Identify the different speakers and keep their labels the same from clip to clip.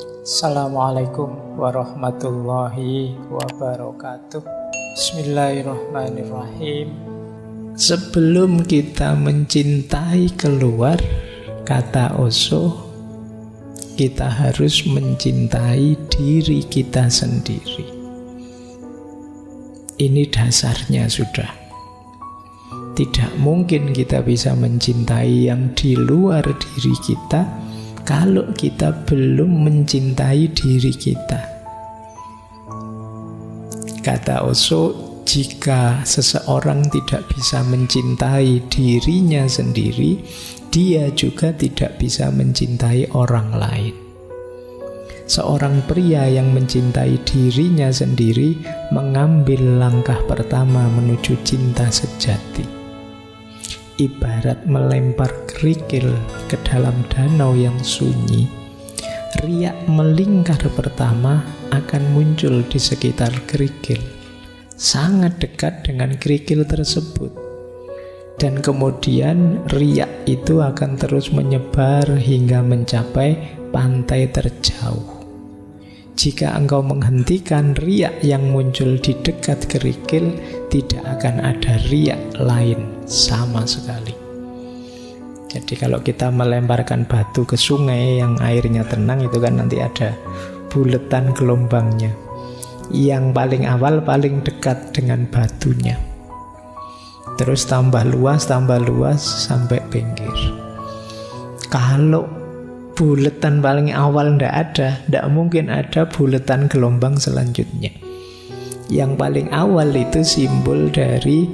Speaker 1: Assalamualaikum warahmatullahi wabarakatuh. Bismillahirrahmanirrahim. Sebelum kita mencintai keluar, kata Osho, kita harus mencintai diri kita sendiri. Ini dasarnya sudah. Tidak mungkin kita bisa mencintai yang di luar diri kita kalau kita belum mencintai diri kita. Kata Osho, jika seseorang tidak bisa mencintai dirinya sendiri, dia juga tidak bisa mencintai orang lain. Seorang pria yang mencintai dirinya sendiri mengambil langkah pertama menuju cinta sejati. Ibarat melempar kerikil ke dalam danau yang sunyi, riak melingkar pertama akan muncul di sekitar kerikil, sangat dekat dengan kerikil tersebut. Dan kemudian riak itu akan terus menyebar hingga mencapai pantai terjauh. Jika engkau menghentikan riak yang muncul di dekat kerikil, tidak akan ada riak lain sama sekali. Jadi kalau kita melemparkan batu ke sungai yang airnya tenang, itu kan nanti ada buletan gelombangnya. Yang paling awal paling dekat dengan batunya. Terus tambah luas sampai pinggir. Kalau buletan paling awal tidak mungkin ada buletan gelombang selanjutnya. Yang paling awal itu simbol dari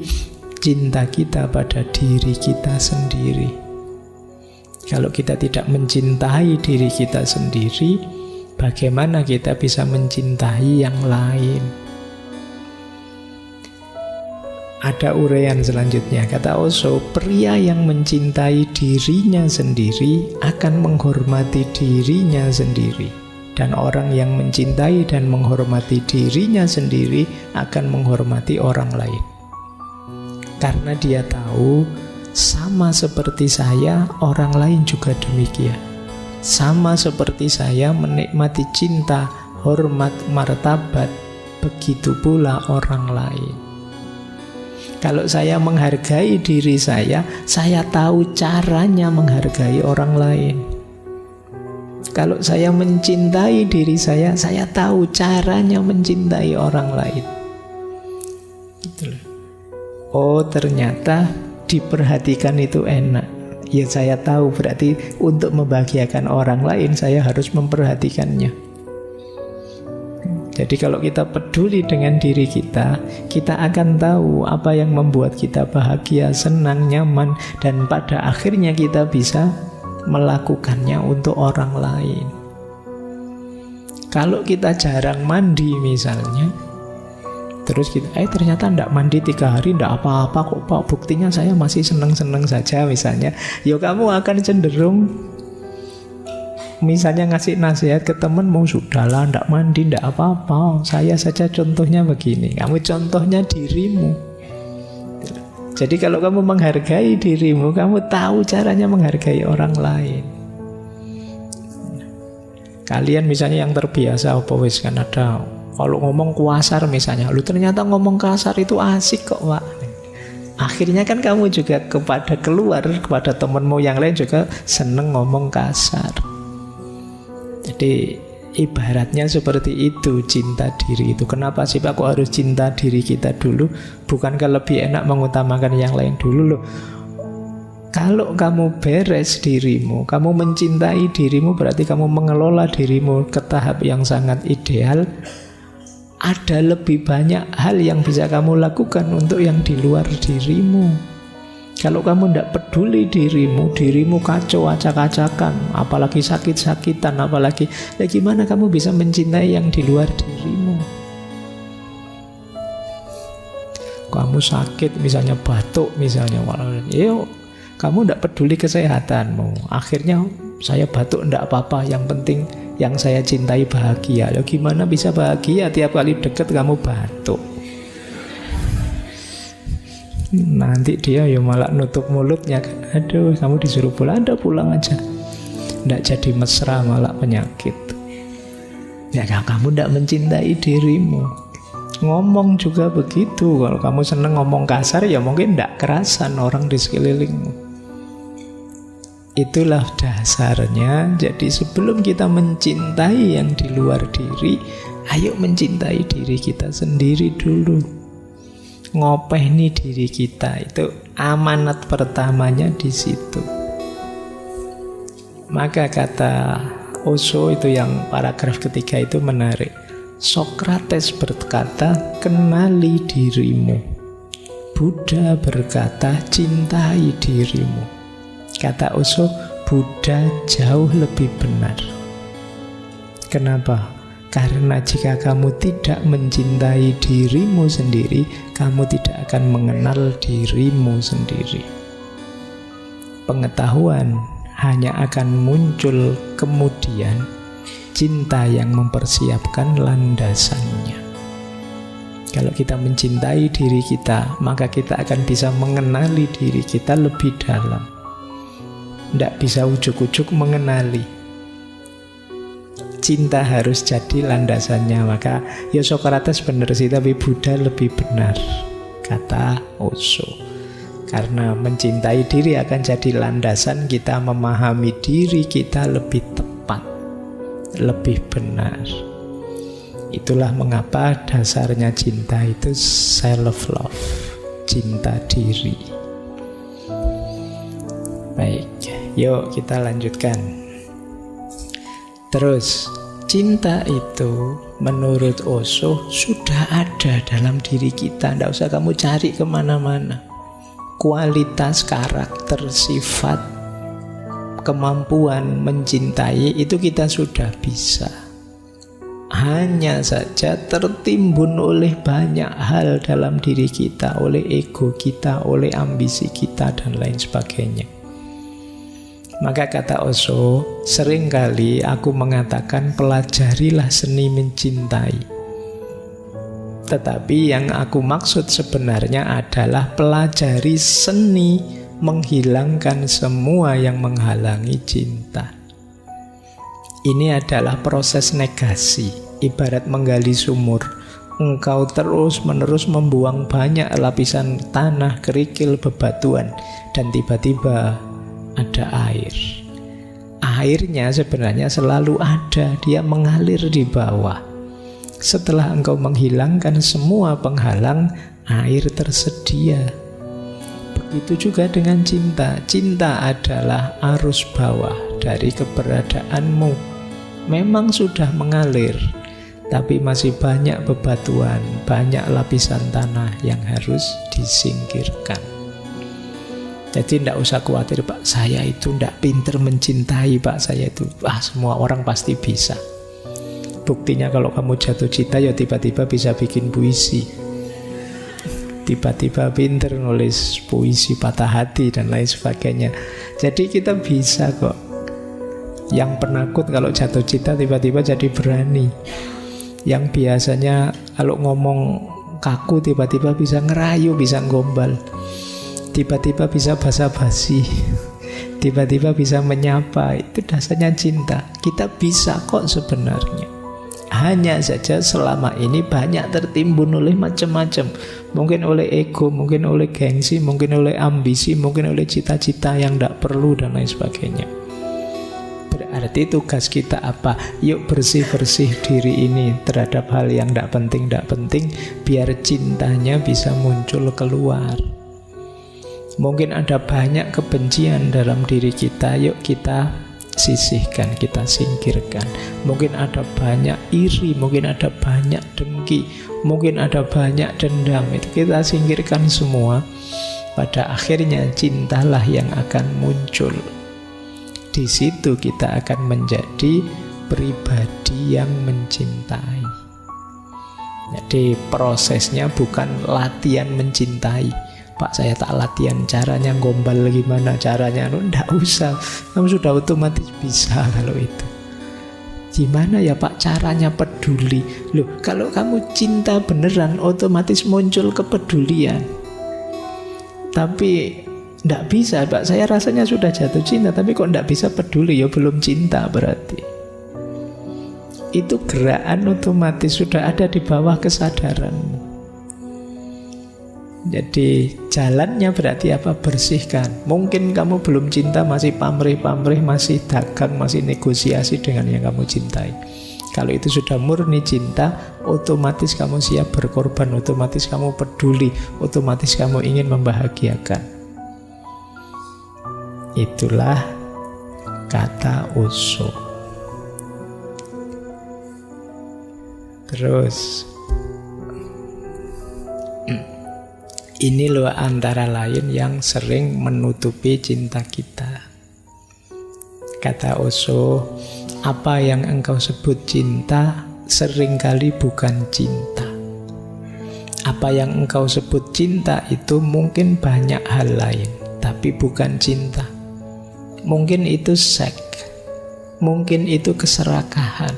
Speaker 1: cinta kita pada diri kita sendiri. Kalau kita tidak mencintai diri kita sendiri, bagaimana kita bisa mencintai yang lain? Ada uraian selanjutnya, kata Osho, pria yang mencintai dirinya sendiri akan menghormati dirinya sendiri. Dan orang yang mencintai dan menghormati dirinya sendiri akan menghormati orang lain. Karena dia tahu, sama seperti saya, orang lain juga demikian. Sama seperti saya menikmati cinta, hormat, martabat, begitu pula orang lain. Kalau saya menghargai diri saya tahu caranya menghargai orang lain. Kalau saya mencintai diri saya tahu caranya mencintai orang lain. Gitu loh. Oh, ternyata diperhatikan itu enak. Ya, saya tahu berarti untuk membahagiakan orang lain saya harus memperhatikannya. Jadi kalau kita peduli dengan diri kita akan tahu apa yang membuat kita bahagia, senang, nyaman, dan pada akhirnya kita bisa melakukannya untuk orang lain. Kalau kita jarang mandi misalnya, terus kita ternyata tidak mandi 3 hari tidak apa-apa kok Pak, buktinya saya masih senang-senang saja misalnya, ya kamu akan cenderung misalnya ngasih nasihat ke temenmu, sudahlah tidak mandi tidak apa-apa, saya saja contohnya begini. Kamu contohnya dirimu. Jadi kalau kamu menghargai dirimu, kamu tahu caranya menghargai orang lain. Kalian misalnya yang terbiasa wis kan ada, kalau ngomong kasar misalnya, lu ternyata ngomong kasar itu asik kok Pak. Akhirnya kan kamu juga kepada temenmu yang lain juga seneng ngomong kasar. Jadi ibaratnya seperti itu cinta diri itu. Kenapa sih Pak kok harus cinta diri kita dulu? Bukankah lebih enak mengutamakan yang lain dulu loh? Kalau kamu beres dirimu, kamu mencintai dirimu, berarti kamu mengelola dirimu ke tahap yang sangat ideal. Ada lebih banyak hal yang bisa kamu lakukan untuk yang di luar dirimu. Kalau kamu tidak peduli dirimu kacau acak-acakan, apalagi sakit-sakitan, apalagi gimana kamu bisa mencintai yang di luar dirimu? Kamu sakit misalnya, batuk misalnya, kamu tidak peduli kesehatanmu. Akhirnya saya batuk tidak apa-apa, yang penting yang saya cintai bahagia. Gimana bisa bahagia tiap kali deket kamu batuk? Nanti dia ya malah nutup mulutnya kan. Aduh, kamu disuruh pulang, Anda pulang aja. Tidak jadi mesra, malah penyakit. Ya kamu tidak mencintai dirimu. Ngomong juga begitu. Kalau kamu seneng ngomong kasar, ya mungkin tidak kerasan orang di sekelilingmu. Itulah dasarnya. Jadi sebelum kita mencintai yang di luar diri, ayo mencintai diri kita sendiri dulu. Ngopeni diri kita, itu amanat pertamanya di situ. Maka kata Osho itu yang paragraf ketiga itu menarik. Sokrates berkata, kenali dirimu. Buddha berkata, cintai dirimu. Kata Osho, Buddha jauh lebih benar. Kenapa? Karena jika kamu tidak mencintai dirimu sendiri, kamu tidak akan mengenal dirimu sendiri. Pengetahuan hanya akan muncul kemudian. Cinta yang mempersiapkan landasannya. Kalau kita mencintai diri kita, maka kita akan bisa mengenali diri kita lebih dalam. Tidak bisa ujuk-ujuk mengenali. Cinta harus jadi landasannya. Maka ya Sokrates benar sih, tapi Buddha lebih benar, kata Osho. Karena mencintai diri akan jadi landasan kita memahami diri kita lebih tepat, lebih benar. Itulah mengapa dasarnya cinta itu self-love, cinta diri. Baik, yuk kita lanjutkan. Terus, cinta itu menurut Osho sudah ada dalam diri kita. Tidak usah kamu cari kemana-mana. Kualitas, karakter, sifat, kemampuan mencintai itu kita sudah bisa. Hanya saja tertimbun oleh banyak hal dalam diri kita, oleh ego kita, oleh ambisi kita, dan lain sebagainya. Maka kata Osho, seringkali aku mengatakan pelajarilah seni mencintai. Tetapi yang aku maksud sebenarnya adalah pelajari seni menghilangkan semua yang menghalangi cinta. Ini adalah proses negasi, ibarat menggali sumur. Engkau terus-menerus membuang banyak lapisan tanah, kerikil, bebatuan, dan tiba-tiba ada air. Airnya sebenarnya selalu ada, dia mengalir di bawah. Setelah engkau menghilangkan semua penghalang, air tersedia. Begitu juga dengan cinta. Cinta adalah arus bawah dari keberadaanmu. Memang sudah mengalir, tapi masih banyak bebatuan, banyak lapisan tanah yang harus disingkirkan. Jadi tidak usah khawatir, Pak, saya itu tidak pinter mencintai, Pak, saya itu semua orang pasti bisa. Buktinya kalau kamu jatuh cinta, ya tiba-tiba bisa bikin puisi, tiba-tiba pinter nulis puisi patah hati dan lain sebagainya. Jadi kita bisa kok. Yang penakut kalau jatuh cinta tiba-tiba jadi berani. Yang biasanya kalau ngomong kaku tiba-tiba bisa ngerayu, bisa gombal. Tiba-tiba bisa basa-basi, tiba-tiba bisa menyapa. Itu dasarnya cinta. Kita bisa kok sebenarnya. Hanya saja selama ini banyak tertimbun oleh macam-macam. Mungkin oleh ego, mungkin oleh gengsi, mungkin oleh ambisi, mungkin oleh cita-cita yang tidak perlu dan lain sebagainya. Berarti tugas kita apa? Yuk bersih-bersih diri ini terhadap hal yang tidak penting, biar cintanya bisa muncul keluar. Mungkin ada banyak kebencian dalam diri kita, yuk kita sisihkan, kita singkirkan. Mungkin ada banyak iri, mungkin ada banyak dengki, mungkin ada banyak dendam. Itu kita singkirkan semua. Pada akhirnya cintalah yang akan muncul. Di situ kita akan menjadi pribadi yang mencintai. Jadi prosesnya bukan latihan mencintai. Pak, saya tak latihan caranya gombal gimana, caranya enggak usah. Kamu sudah otomatis bisa kalau itu. Gimana ya Pak caranya peduli? Loh, kalau kamu cinta beneran otomatis muncul kepedulian. Tapi enggak bisa, Pak. Saya rasanya sudah jatuh cinta tapi kok enggak bisa peduli, ya belum cinta berarti. Itu gerakan otomatis sudah ada di bawah kesadaranmu. Jadi jalannya berarti apa? Bersihkan. Mungkin kamu belum cinta, masih pamrih-pamrih, masih dagang, masih negosiasi dengan yang kamu cintai. Kalau itu sudah murni cinta, otomatis kamu siap berkorban, otomatis kamu peduli, otomatis kamu ingin membahagiakan. Itulah kata Osho. Terus ini loh antara lain yang sering menutupi cinta kita. Kata Osho, apa yang engkau sebut cinta seringkali bukan cinta. Apa yang engkau sebut cinta itu mungkin banyak hal lain, tapi bukan cinta. Mungkin itu seks, mungkin itu keserakahan,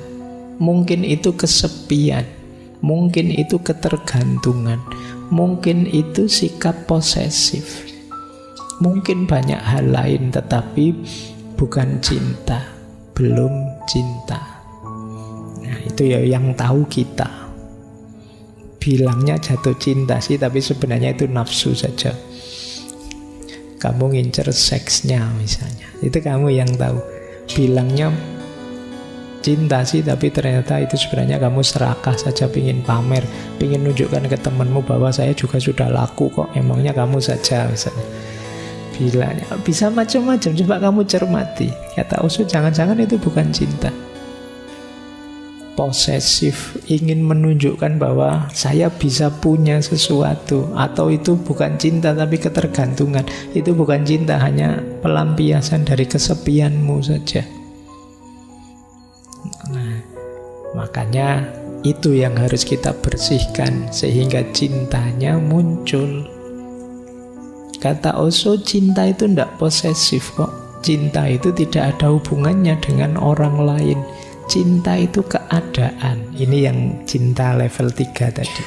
Speaker 1: mungkin itu kesepian, mungkin itu ketergantungan, mungkin itu sikap posesif, mungkin banyak hal lain, tetapi bukan cinta, belum cinta. Nah, itu ya yang tahu kita. Bilangnya jatuh cinta sih, tapi sebenarnya itu nafsu saja. Kamu ngincer seksnya misalnya, itu kamu yang tahu. Bilangnya cinta sih, tapi ternyata itu sebenarnya kamu serakah saja, pingin pamer, pingin nunjukkan ke temanmu bahwa saya juga sudah laku kok, emangnya kamu saja misalnya. Bilangnya bisa macam-macam, coba kamu cermati. Kata Osho, jangan-jangan itu bukan cinta. Posesif, ingin menunjukkan bahwa saya bisa punya sesuatu, atau itu bukan cinta tapi ketergantungan. Itu bukan cinta, hanya pelampiasan dari kesepianmu saja. Nah, makanya itu yang harus kita bersihkan sehingga cintanya muncul. Kata Osho, cinta itu tidak posesif kok. Cinta itu tidak ada hubungannya dengan orang lain. Cinta itu keadaan. Ini yang cinta level 3 tadi.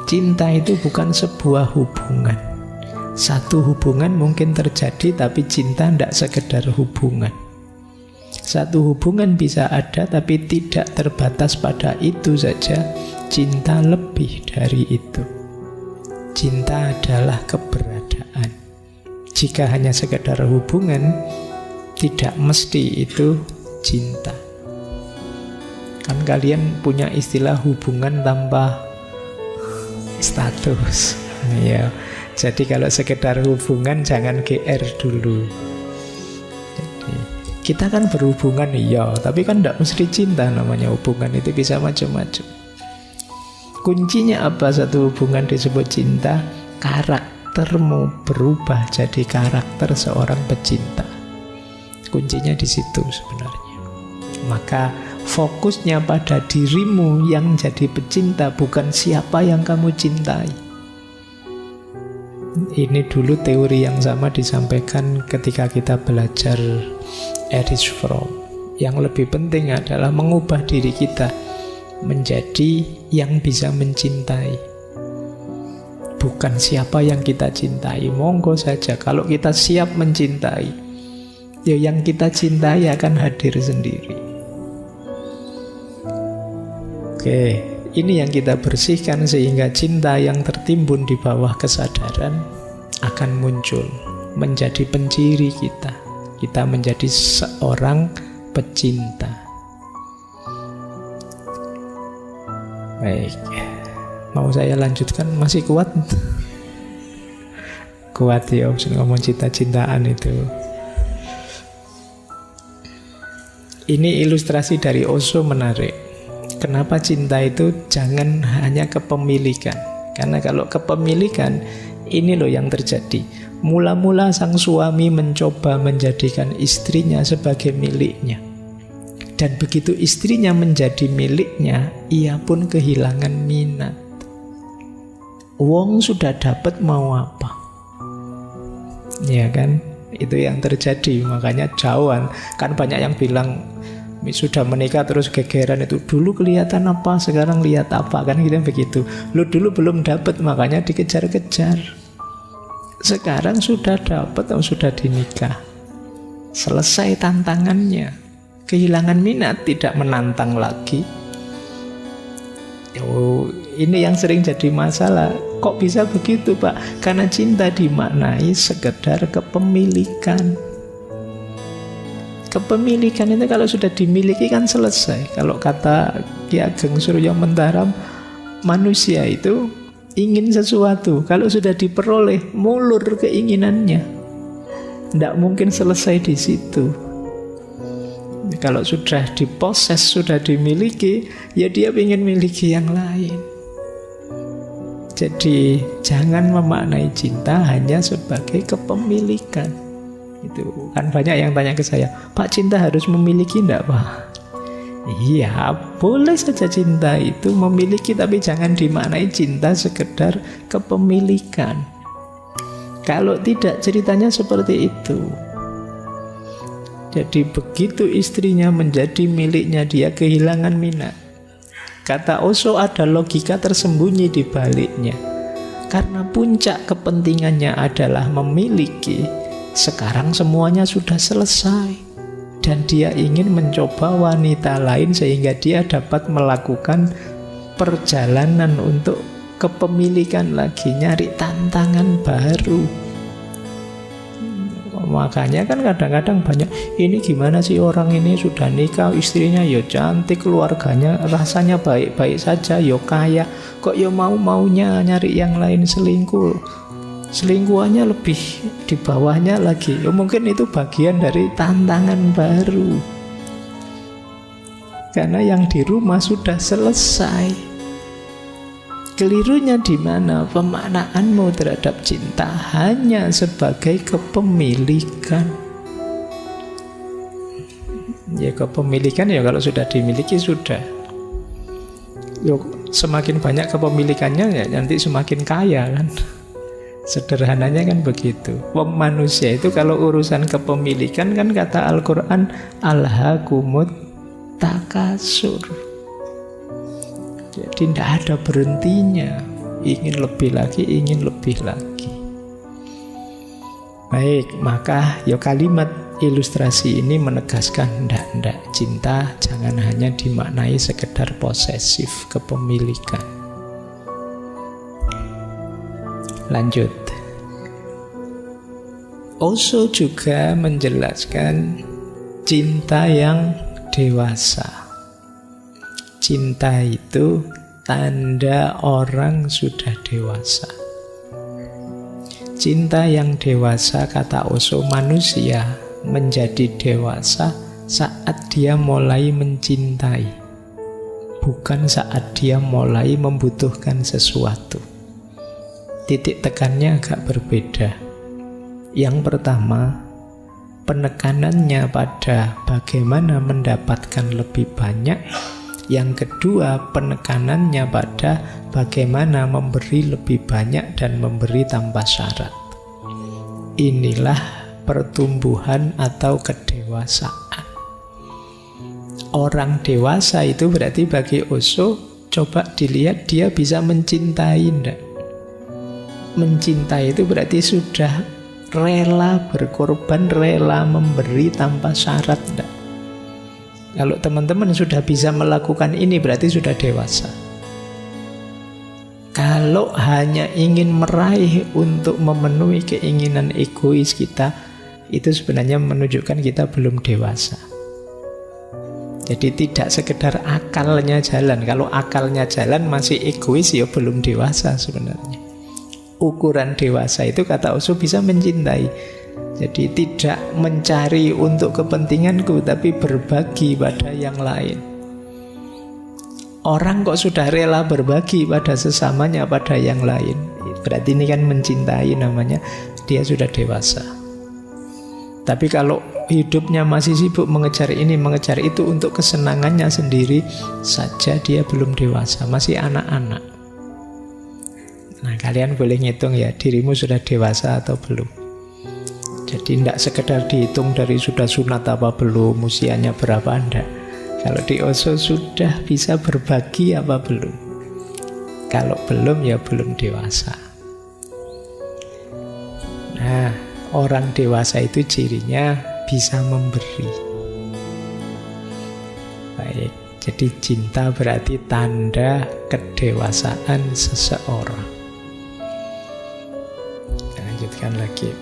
Speaker 1: Cinta itu bukan sebuah hubungan. Satu hubungan mungkin terjadi, tapi cinta tidak sekedar hubungan. Satu hubungan bisa ada, tapi tidak terbatas pada itu saja. Cinta lebih dari itu. Cinta adalah keberadaan. Jika hanya sekedar hubungan, tidak mesti itu cinta. Kan kalian punya istilah hubungan tanpa status. Ya. Jadi kalau sekedar hubungan jangan GR dulu. Jadi, kita kan berhubungan iya, tapi kan tidak mesti cinta namanya hubungan, itu bisa macam-macam. Kuncinya apa satu hubungan disebut cinta? Karaktermu berubah jadi karakter seorang pecinta. Kuncinya di situ sebenarnya. Maka fokusnya pada dirimu yang jadi pecinta, bukan siapa yang kamu cintai. Ini dulu teori yang sama disampaikan ketika kita belajar Erich Fromm. Yang lebih penting adalah mengubah diri kita menjadi yang bisa mencintai, bukan siapa yang kita cintai. Monggo saja, kalau kita siap mencintai, ya yang kita cintai akan hadir sendiri. Oke, ini yang kita bersihkan sehingga cinta yang tertimbun di bawah kesadaran akan muncul menjadi penciri kita. Kita menjadi seorang pecinta. Baik, mau saya lanjutkan? Masih kuat? Kuat ya, ngomong cinta-cintaan itu. Ini ilustrasi dari Osho menarik. Kenapa cinta itu jangan hanya kepemilikan? Karena kalau kepemilikan, ini loh yang terjadi. Mula-mula sang suami mencoba menjadikan istrinya sebagai miliknya. Dan begitu istrinya menjadi miliknya, ia pun kehilangan minat. Wong sudah dapat mau apa? Ya kan? Itu yang terjadi. Makanya jauhan. Kan banyak yang bilang sudah menikah terus gegeran itu, dulu kelihatan apa, sekarang lihat apa, kan gitu begitu. Lu dulu belum dapat makanya dikejar-kejar. Sekarang sudah dapat atau sudah dinikah, selesai tantangannya, kehilangan minat, tidak menantang lagi. Oh, ini yang sering jadi masalah. Kok bisa begitu, Pak? Karena cinta dimaknai sekedar kepemilikan. Kepemilikan itu kalau sudah dimiliki kan selesai. Kalau kata Ki Ageng Suryo Mentaram, manusia itu ingin sesuatu, kalau sudah diperoleh, mulur keinginannya. Tidak mungkin selesai di situ. Kalau sudah diposes, sudah dimiliki, ya dia ingin miliki yang lain. Jadi jangan memaknai cinta hanya sebagai kepemilikan. Itu kan banyak yang tanya ke saya, Pak, cinta harus memiliki enggak, Pak? Iya, boleh saja cinta itu memiliki, tapi jangan dimaknai cinta sekedar kepemilikan. Kalau tidak, ceritanya seperti itu. Jadi begitu istrinya menjadi miliknya, dia kehilangan minat. Kata Osho, ada logika tersembunyi di baliknya. Karena puncak kepentingannya adalah memiliki, sekarang semuanya sudah selesai. Dan dia ingin mencoba wanita lain sehingga dia dapat melakukan perjalanan untuk kepemilikan lagi, nyari tantangan baru. Makanya kan kadang-kadang banyak, ini gimana sih orang ini sudah nikah, istrinya ya cantik, keluarganya rasanya baik-baik saja, ya kaya, kok ya mau-maunya nyari yang lain, selingkuh. Selingkuhannya lebih di bawahnya lagi. Ya mungkin itu bagian dari tantangan baru. Karena yang di rumah sudah selesai. Kelirunya di mana? Pemaknaanmu terhadap cinta hanya sebagai kepemilikan. Ya kepemilikan ya kalau sudah dimiliki sudah. Yuk, semakin banyak kepemilikannya ya nanti semakin kaya kan. Sederhananya kan begitu. Manusia itu kalau urusan kepemilikan kan kata Al-Quran, alhaakumut takasur. Jadi tidak ada berhentinya. Ingin lebih lagi, ingin lebih lagi. Baik, maka ya kalimat ilustrasi ini menegaskan ndak cinta jangan hanya dimaknai sekedar posesif, kepemilikan. Lanjut. Osho juga menjelaskan cinta yang dewasa. Cinta itu tanda orang sudah dewasa. Cinta yang dewasa, kata Osho, manusia menjadi dewasa saat dia mulai mencintai, bukan saat dia mulai membutuhkan sesuatu. Titik tekannya agak berbeda. Yang pertama, penekanannya pada bagaimana mendapatkan lebih banyak. Yang kedua, penekanannya pada bagaimana memberi lebih banyak dan memberi tanpa syarat. Inilah pertumbuhan atau kedewasaan. Orang dewasa itu berarti bagi Osho, coba dilihat dia bisa mencintai enggak? Mencintai itu berarti sudah rela berkorban, rela memberi tanpa syarat enggak? Kalau teman-teman sudah bisa melakukan ini berarti sudah dewasa. Kalau hanya ingin meraih untuk memenuhi keinginan egois kita, itu sebenarnya menunjukkan kita belum dewasa. Jadi tidak sekedar akalnya jalan. Kalau akalnya jalan masih egois, ya belum dewasa sebenarnya. Ukuran dewasa itu kata Osho bisa mencintai. Jadi tidak mencari untuk kepentinganku, tapi berbagi pada yang lain. Orang kok sudah rela berbagi pada sesamanya, pada yang lain, berarti ini kan mencintai namanya, dia sudah dewasa. Tapi kalau hidupnya masih sibuk mengejar ini, mengejar itu untuk kesenangannya sendiri saja, dia belum dewasa, masih anak-anak. Nah, kalian boleh ngitung ya, dirimu sudah dewasa atau belum. Jadi tidak sekedar dihitung dari sudah sunat apa belum, usianya berapa, enggak. Kalau di Osho sudah bisa berbagi apa belum. Kalau belum ya belum dewasa. Nah, orang dewasa itu cirinya bisa memberi. Baik, jadi cinta berarti tanda kedewasaan seseorang. Lanjutkan lagi.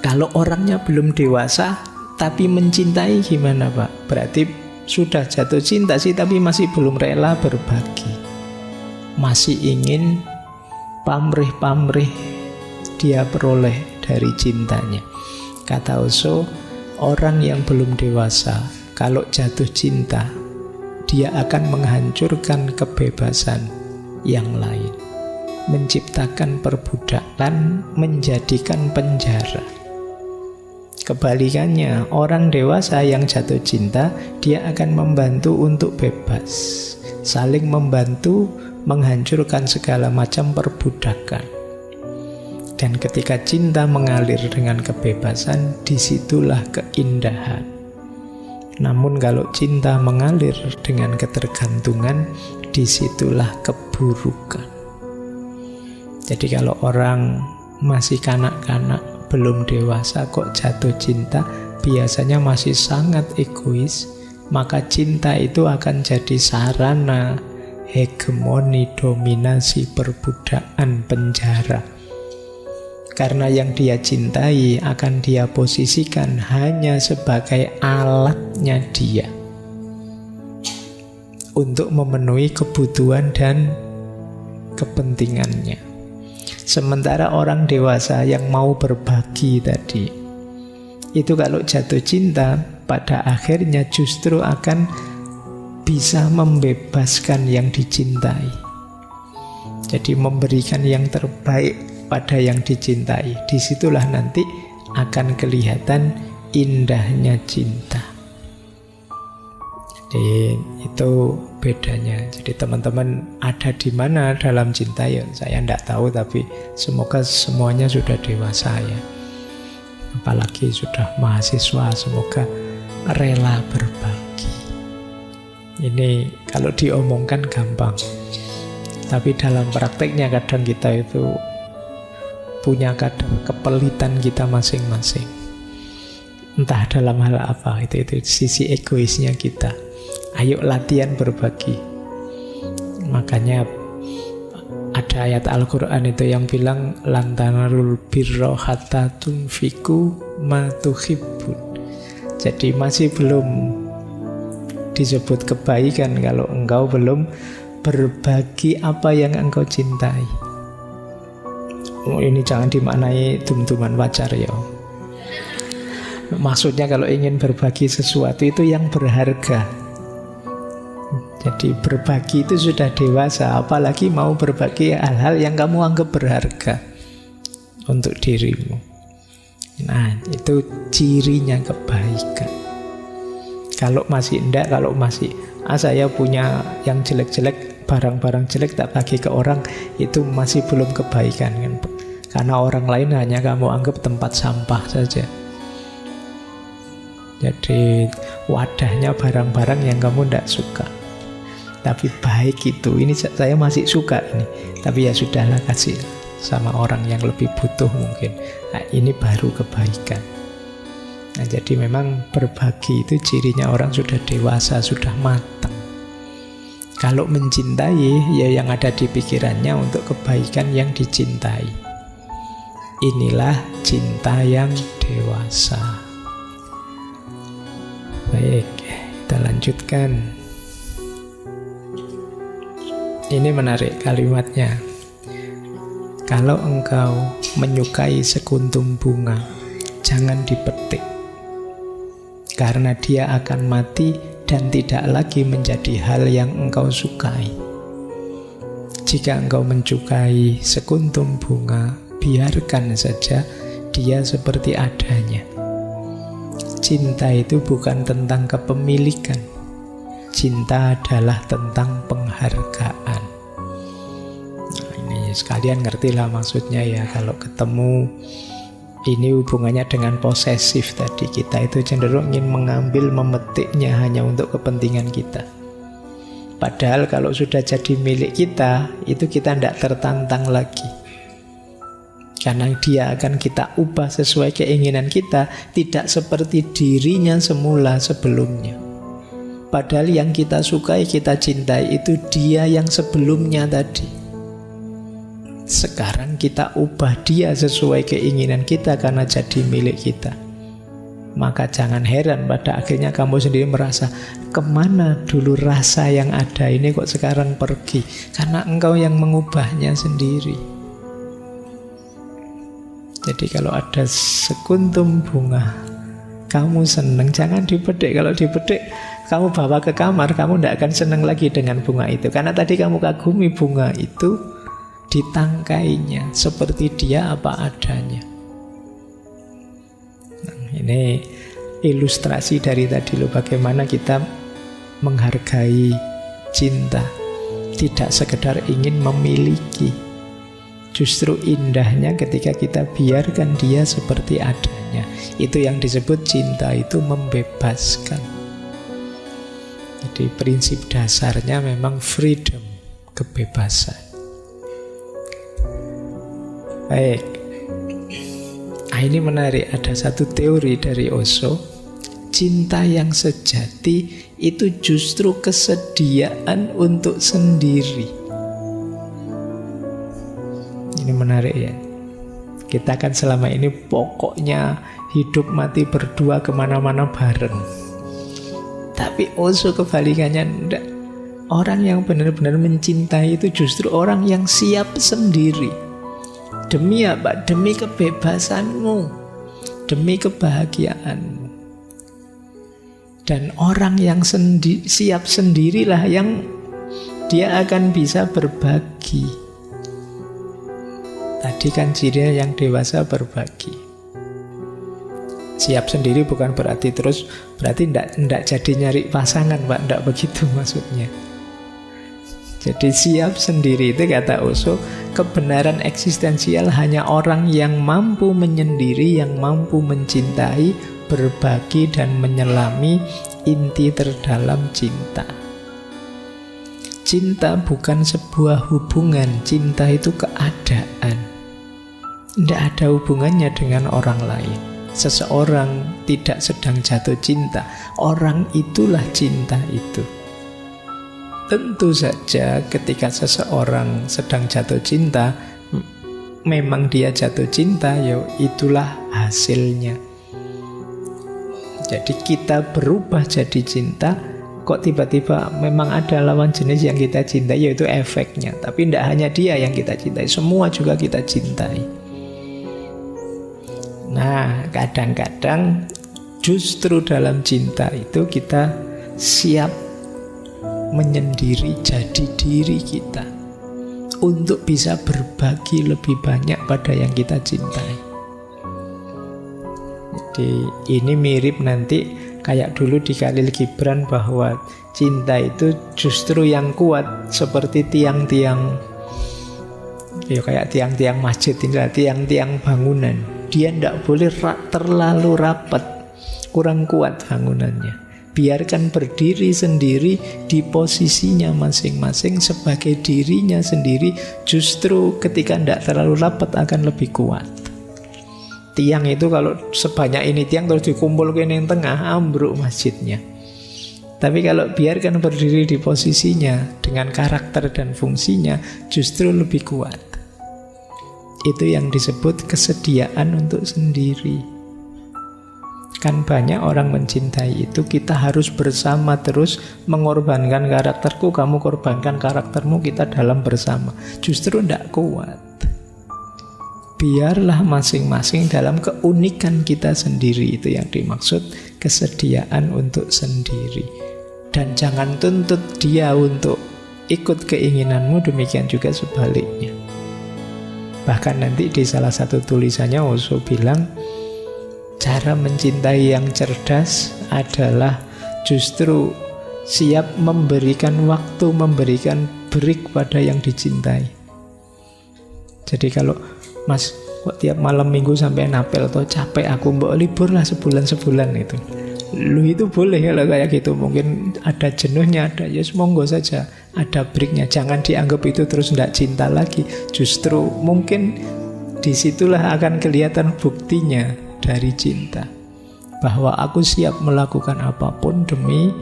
Speaker 1: Kalau orangnya belum dewasa tapi mencintai gimana Pak? Berarti sudah jatuh cinta sih tapi masih belum rela berbagi. Masih ingin pamrih-pamrih dia peroleh dari cintanya. Kata Osho, orang yang belum dewasa kalau jatuh cinta, dia akan menghancurkan kebebasan yang lain, menciptakan perbudakan, menjadikan penjara. Kebalikannya, orang dewasa yang jatuh cinta, dia akan membantu untuk bebas, saling membantu, menghancurkan segala macam perbudakan. Dan ketika cinta mengalir dengan kebebasan, disitulah keindahan. Namun kalau cinta mengalir dengan ketergantungan, disitulah keburukan. Jadi kalau orang masih kanak-kanak, belum dewasa kok jatuh cinta, biasanya masih sangat egois, maka cinta itu akan jadi sarana hegemoni, dominasi, perbudakan, penjara. Karena yang dia cintai akan dia posisikan hanya sebagai alatnya dia untuk memenuhi kebutuhan dan kepentingannya. Sementara orang dewasa yang mau berbagi tadi, itu kalau jatuh cinta, pada akhirnya justru akan bisa membebaskan yang dicintai. Jadi memberikan yang terbaik pada yang dicintai. Disitulah nanti akan kelihatan indahnya cinta. Jadi itu bedanya. Jadi teman-teman ada di mana dalam cinta ya saya tidak tahu, tapi semoga semuanya sudah dewasa ya. Apalagi sudah mahasiswa, semoga rela berbagi. Ini kalau diomongkan gampang, tapi dalam prakteknya kadang kita itu punya kadar kepelitan kita masing-masing. Entah dalam hal apa, itu sisi egoisnya kita. Ayo latihan berbagi. Makanya ada ayat Al-Quran itu yang bilang lantanarul birra hatta tunfiku ma tuhibbun. Jadi masih belum disebut kebaikan kalau engkau belum berbagi apa yang engkau cintai. Ini jangan dimaknai tum-tuman pacar ya. Maksudnya kalau ingin berbagi sesuatu itu yang berharga. Jadi berbagi itu sudah dewasa, apalagi mau berbagi hal-hal yang kamu anggap berharga untuk dirimu. Nah, itu cirinya kebaikan. Kalau masih enggak, kalau masih saya punya yang jelek-jelek, barang-barang jelek tak bagi ke orang, itu masih belum kebaikan kan. Karena orang lain hanya kamu anggap tempat sampah saja. Jadi wadahnya barang-barang yang kamu tidak suka. Tapi baik itu, ini saya masih suka ini. Tapi ya sudahlah, kasih sama orang yang lebih butuh mungkin. Nah, ini baru kebaikan. Nah, jadi memang berbagi itu cirinya orang sudah dewasa, sudah matang. Kalau mencintai, ya yang ada di pikirannya untuk kebaikan yang dicintai. Inilah cinta yang dewasa. Baik, kita lanjutkan. Ini menarik kalimatnya. Kalau engkau menyukai sekuntum bunga, jangan dipetik. Karena dia akan mati dan tidak lagi menjadi hal yang engkau sukai. Jika engkau menyukai sekuntum bunga, biarkan saja dia seperti adanya. Cinta itu bukan tentang kepemilikan. Cinta adalah tentang penghargaan. Nah, ini sekalian ngertilah maksudnya ya. Kalau ketemu ini hubungannya dengan posesif tadi. Kita itu cenderung ingin mengambil, memetiknya hanya untuk kepentingan kita. Padahal kalau sudah jadi milik kita, itu kita tidak tertantang lagi. Karena dia akan kita ubah sesuai keinginan kita, tidak seperti dirinya semula sebelumnya. Padahal yang kita sukai, kita cintai itu dia yang sebelumnya tadi. Sekarang kita ubah dia sesuai keinginan kita karena jadi milik kita. Maka jangan heran pada akhirnya kamu sendiri merasa, kemana dulu rasa yang ada ini kok sekarang pergi? Karena engkau yang mengubahnya sendiri. Jadi kalau ada sekuntum bunga, kamu senang, jangan dipetik. Kalau dipetik, kamu bawa ke kamar, kamu tidak akan senang lagi dengan bunga itu. Karena tadi kamu kagumi bunga itu, ditangkainya seperti dia apa adanya. Ini ilustrasi dari tadi loh, bagaimana kita menghargai cinta. Tidak sekedar ingin memiliki. Justru indahnya ketika kita biarkan dia seperti adanya. Itu yang disebut cinta itu membebaskan. Jadi prinsip dasarnya memang freedom, kebebasan. Baik. Ini menarik, ada satu teori dari Osho. Cinta yang sejati itu justru kesediaan untuk sendiri. Ini menarik ya. Kita kan selama ini pokoknya hidup mati berdua kemana-mana bareng. Tapi Osho kebalikannya, enggak. Orang yang benar-benar mencintai itu justru orang yang siap sendiri. Demi apa? Demi kebebasanmu, demi kebahagiaanmu. Dan orang yang siap sendirilah yang dia akan bisa berbagi. Tadi kan cirinya yang dewasa berbagi. Siap sendiri bukan berarti ndak jadi nyari pasangan, Pak, ndak begitu maksudnya. Jadi siap sendiri itu kata Osho, kebenaran eksistensial hanya orang yang mampu menyendiri, yang mampu mencintai, berbagi dan menyelami inti terdalam cinta. Cinta bukan sebuah hubungan, cinta itu keadaan. Tidak ada hubungannya dengan orang lain. Seseorang tidak sedang jatuh cinta, orang itulah cinta itu. Tentu saja ketika seseorang sedang jatuh cinta, memang dia jatuh cinta, ya itulah hasilnya. Jadi kita berubah jadi cinta, kok tiba-tiba memang ada lawan jenis yang kita cintai, yaitu efeknya. Tapi tidak hanya dia yang kita cintai, semua juga kita cintai. Nah, kadang-kadang justru dalam cinta itu kita siap menyendiri jadi diri kita untuk bisa berbagi lebih banyak pada yang kita cintai. Jadi ini mirip nanti kayak dulu di Khalil Gibran, bahwa cinta itu justru yang kuat seperti tiang-tiang, ya kayak tiang-tiang masjid, tiang-tiang bangunan. Dia tidak boleh terlalu rapat, kurang kuat bangunannya. Biarkan berdiri sendiri di posisinya masing-masing sebagai dirinya sendiri. Justru ketika tidak terlalu rapat akan lebih kuat. Tiang itu kalau sebanyak ini tiang terus dikumpulkan yang tengah, ambruk masjidnya. Tapi kalau biarkan berdiri di posisinya dengan karakter dan fungsinya, justru lebih kuat. Itu yang disebut kesediaan untuk sendiri. Kan banyak orang mencintai itu, kita harus bersama terus, mengorbankan karakterku, kamu korbankan karaktermu, kita dalam bersama. Justru tidak kuat. Biarlah masing-masing dalam keunikan kita sendiri, itu yang dimaksud kesediaan untuk sendiri. Dan jangan tuntut dia untuk ikut keinginanmu, demikian juga sebaliknya. Bahkan nanti di salah satu tulisannya Osho bilang, cara mencintai yang cerdas adalah justru siap memberikan waktu, memberikan break pada yang dicintai. Jadi kalau Mas kok tiap malam minggu sampai napel atau capek aku, mbok libur lah sebulan itu. Lu itu boleh kalau kayak gitu, mungkin ada jenuhnya, ada ya monggo saja, ada breaknya. Jangan dianggap itu terus tidak cinta lagi. Justru mungkin disitulah akan kelihatan buktinya dari cinta, bahwa aku siap melakukan apapun demi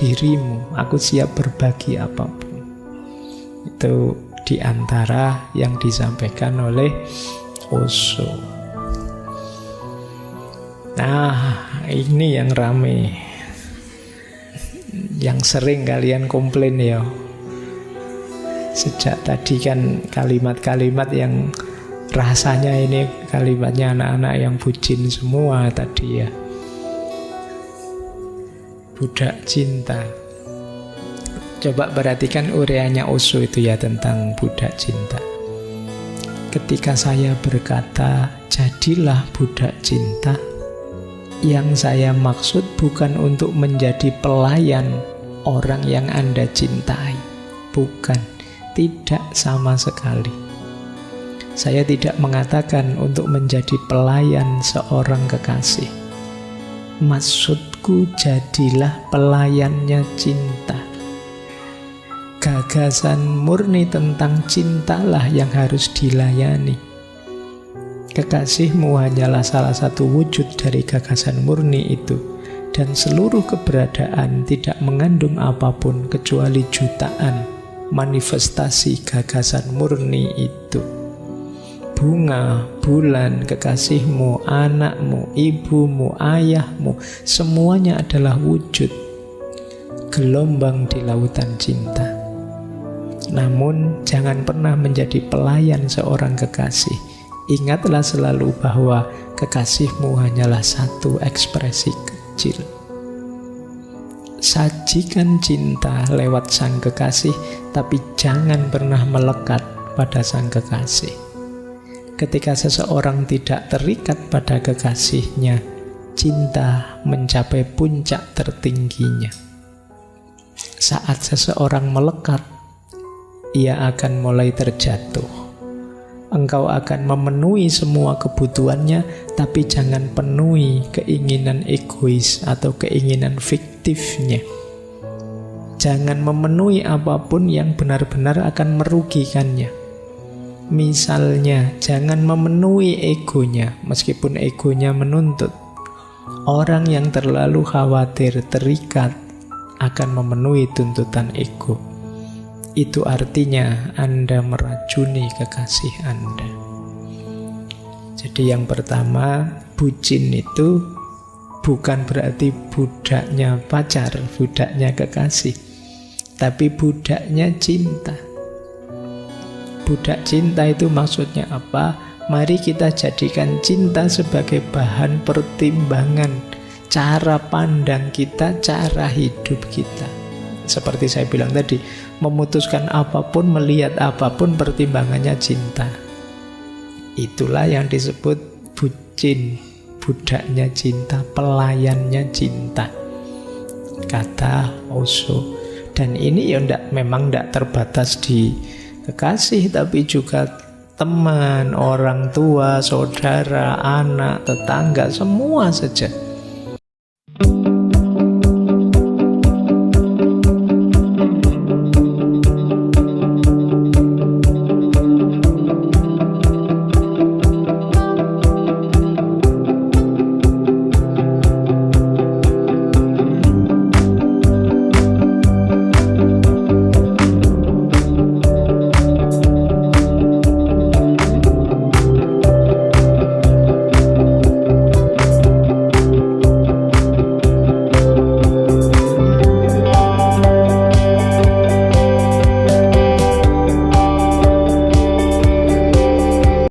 Speaker 1: dirimu, aku siap berbagi apapun. Itu diantara yang disampaikan oleh Osho. Nah, ini yang rame, yang sering kalian komplain ya. Sejak tadi kan kalimat-kalimat yang rasanya ini kalimatnya anak-anak yang bucin semua tadi ya. Budak cinta. Coba perhatikan ureanya Osho itu ya tentang budak cinta. Ketika saya berkata, jadilah budak cinta, yang saya maksud bukan untuk menjadi pelayan orang yang Anda cintai. Bukan, tidak sama sekali. Saya tidak mengatakan untuk menjadi pelayan seorang kekasih. Maksudku jadilah pelayannya cinta. Gagasan murni tentang cintalah yang harus dilayani. Kekasihmu hanyalah salah satu wujud dari gagasan murni itu, dan seluruh keberadaan tidak mengandung apapun kecuali jutaan manifestasi gagasan murni itu. Bunga, bulan, kekasihmu, anakmu, ibumu, ayahmu, semuanya adalah wujud gelombang di lautan cinta. Namun jangan pernah menjadi pelayan seorang kekasih. Ingatlah selalu bahwa kekasihmu hanyalah satu ekspresi kecil. Sajikan cinta lewat sang kekasih, tapi jangan pernah melekat pada sang kekasih. Ketika seseorang tidak terikat pada kekasihnya, cinta mencapai puncak tertingginya. Saat seseorang melekat, ia akan mulai terjatuh. Engkau akan memenuhi semua kebutuhannya, tapi jangan penuhi keinginan egois atau keinginan fiktifnya. Jangan memenuhi apapun yang benar-benar akan merugikannya. Misalnya, jangan memenuhi egonya, meskipun egonya menuntut. Orang yang terlalu khawatir, terikat, akan memenuhi tuntutan ego. Itu artinya Anda meracuni kekasih Anda. Jadi yang pertama, bucin itu bukan berarti budaknya pacar, budaknya kekasih, tapi budaknya cinta. Budak cinta itu maksudnya apa? Mari kita jadikan cinta sebagai bahan pertimbangan, cara pandang kita, cara hidup kita. Seperti saya bilang tadi, memutuskan apapun, melihat apapun, pertimbangannya cinta. Itulah yang disebut bucin, budaknya cinta, pelayannya cinta, kata Osho. Dan ini ya memang tidak terbatas di kekasih, tapi juga teman, orang tua, saudara, anak, tetangga, semua saja.